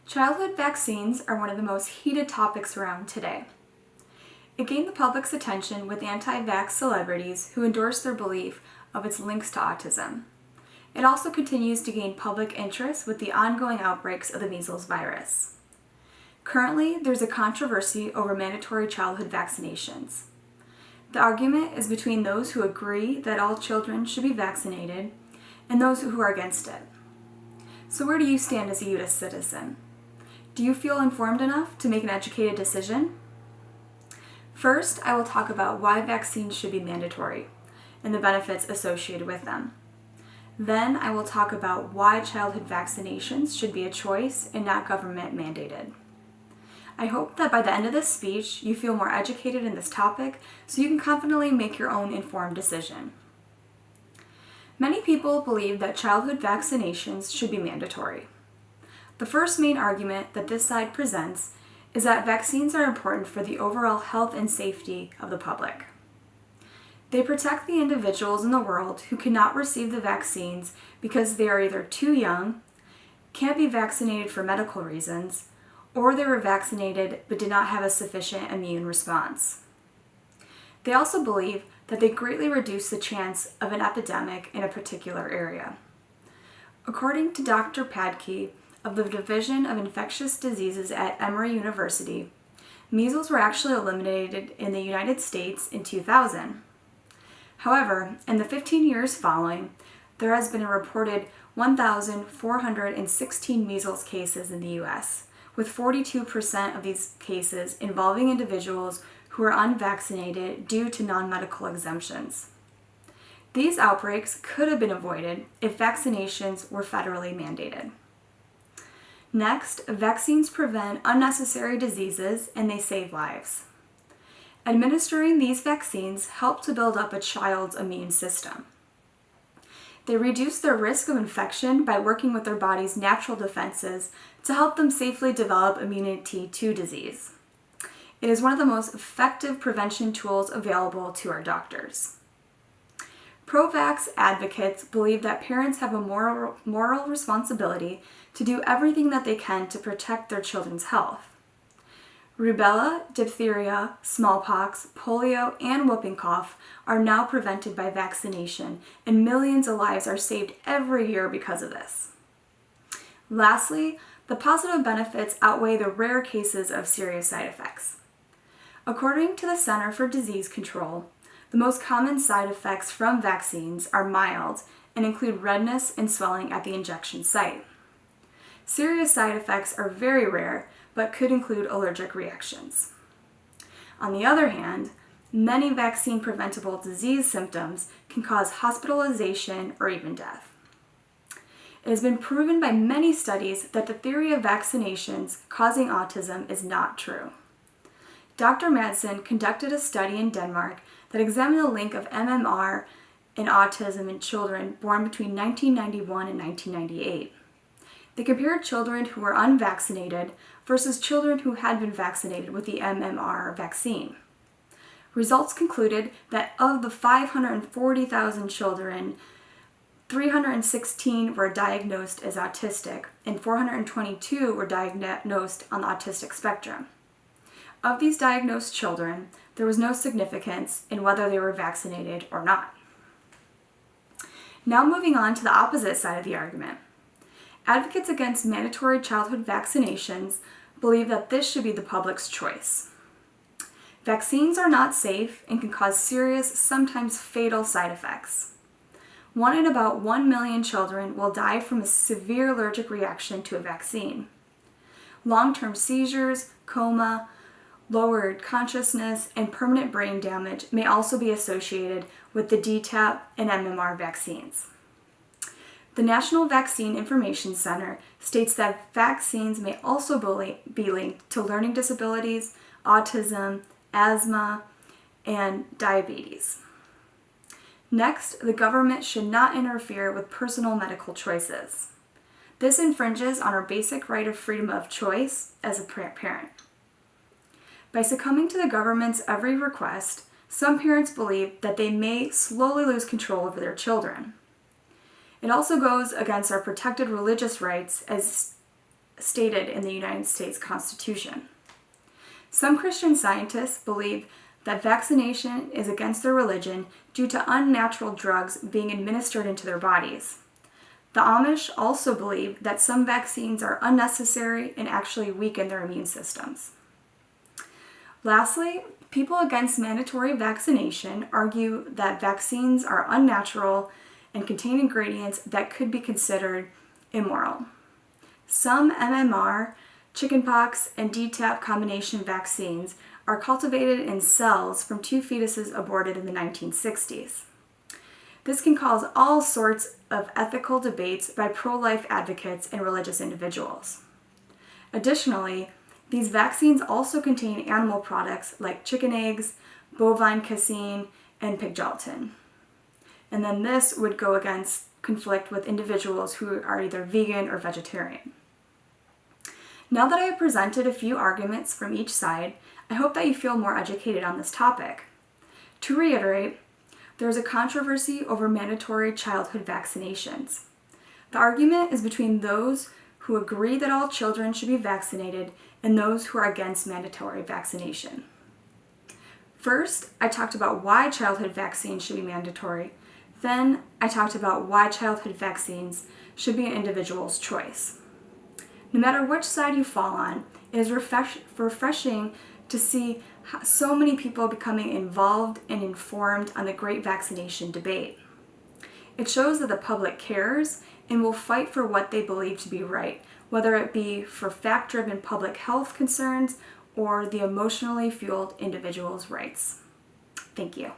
Childhood vaccines are one of the most heated topics around today. It gained the public's attention with anti-vax celebrities who endorsed their belief of its links to autism. It also continues to gain public interest with the ongoing outbreaks of the measles virus. Currently, there's a controversy over mandatory childhood vaccinations. The argument is between those who agree that all children should be vaccinated and those who are against it. So where do you stand as a U.S. citizen? Do you feel informed enough to make an educated decision? First, I will talk about why vaccines should be mandatory and the benefits associated with them. Then I will talk about why childhood vaccinations should be a choice and not government mandated. I hope that by the end of this speech, you feel more educated in this topic so you can confidently make your own informed decision. Many people believe that childhood vaccinations should be mandatory. The first main argument that this side presents is that vaccines are important for the overall health and safety of the public. They protect the individuals in the world who cannot receive the vaccines because they are either too young, can't be vaccinated for medical reasons, or they were vaccinated but did not have a sufficient immune response. They also believe that they greatly reduce the chance of an epidemic in a particular area. According to Dr. Padkey of the Division of Infectious Diseases at Emory University, measles were actually eliminated in the United States in 2000. However, in the 15 years following, there has been a reported 1,416 measles cases in the U.S., with 42% of these cases involving individuals who are unvaccinated due to non-medical exemptions. These outbreaks could have been avoided if vaccinations were federally mandated. Next, vaccines prevent unnecessary diseases and they save lives. Administering these vaccines help to build up a child's immune system. They reduce their risk of infection by working with their body's natural defenses to help them safely develop immunity to disease. It is one of the most effective prevention tools available to our doctors. Pro-vax advocates believe that parents have a moral responsibility to do everything that they can to protect their children's health. Rubella, diphtheria, smallpox, polio, and whooping cough are now prevented by vaccination, and millions of lives are saved every year because of this. Lastly, the positive benefits outweigh the rare cases of serious side effects. According to the Center for Disease Control, the most common side effects from vaccines are mild and include redness and swelling at the injection site. Serious side effects are very rare, but could include allergic reactions. On the other hand, many vaccine-preventable disease symptoms can cause hospitalization or even death. It has been proven by many studies that the theory of vaccinations causing autism is not true. Dr. Madsen conducted a study in Denmark that examined the link of MMR and autism in children born between 1991 and 1998. They compared children who were unvaccinated versus children who had been vaccinated with the MMR vaccine. Results concluded that of the 540,000 children, 316 were diagnosed as autistic and 422 were diagnosed on the autistic spectrum. Of these diagnosed children, there was no significance in whether they were vaccinated or not. Now moving on to the opposite side of the argument. Advocates against mandatory childhood vaccinations believe that this should be the public's choice. Vaccines are not safe and can cause serious, sometimes fatal side effects. 1 in about 1 million children will die from a severe allergic reaction to a vaccine. Long-term seizures, coma, lowered consciousness, and permanent brain damage may also be associated with the DTaP and MMR vaccines. The National Vaccine Information Center states that vaccines may also be linked to learning disabilities, autism, asthma, and diabetes. Next, the government should not interfere with personal medical choices. This infringes on our basic right of freedom of choice as a parent. By succumbing to the government's every request, some parents believe that they may slowly lose control over their children. It also goes against our protected religious rights as stated in the United States Constitution. Some Christian scientists believe that vaccination is against their religion due to unnatural drugs being administered into their bodies. The Amish also believe that some vaccines are unnecessary and actually weaken their immune systems. Lastly, people against mandatory vaccination argue that vaccines are unnatural and contain ingredients that could be considered immoral. Some MMR, chickenpox, and DTaP combination vaccines are cultivated in cells from two fetuses aborted in the 1960s. This can cause all sorts of ethical debates by pro-life advocates and religious individuals. Additionally, these vaccines also contain animal products like chicken eggs, bovine casein, and pig gelatin. And then this would go against conflict with individuals who are either vegan or vegetarian. Now that I have presented a few arguments from each side, I hope that you feel more educated on this topic. To reiterate, there is a controversy over mandatory childhood vaccinations. The argument is between those who agree that all children should be vaccinated and those who are against mandatory vaccination. First, I talked about why childhood vaccines should be mandatory. Then, I talked about why childhood vaccines should be an individual's choice. No matter which side you fall on, it is refreshing to see so many people becoming involved and informed on the great vaccination debate. It shows that the public cares and will fight for what they believe to be right, whether it be for fact-driven public health concerns or the emotionally fueled individual's rights. Thank you.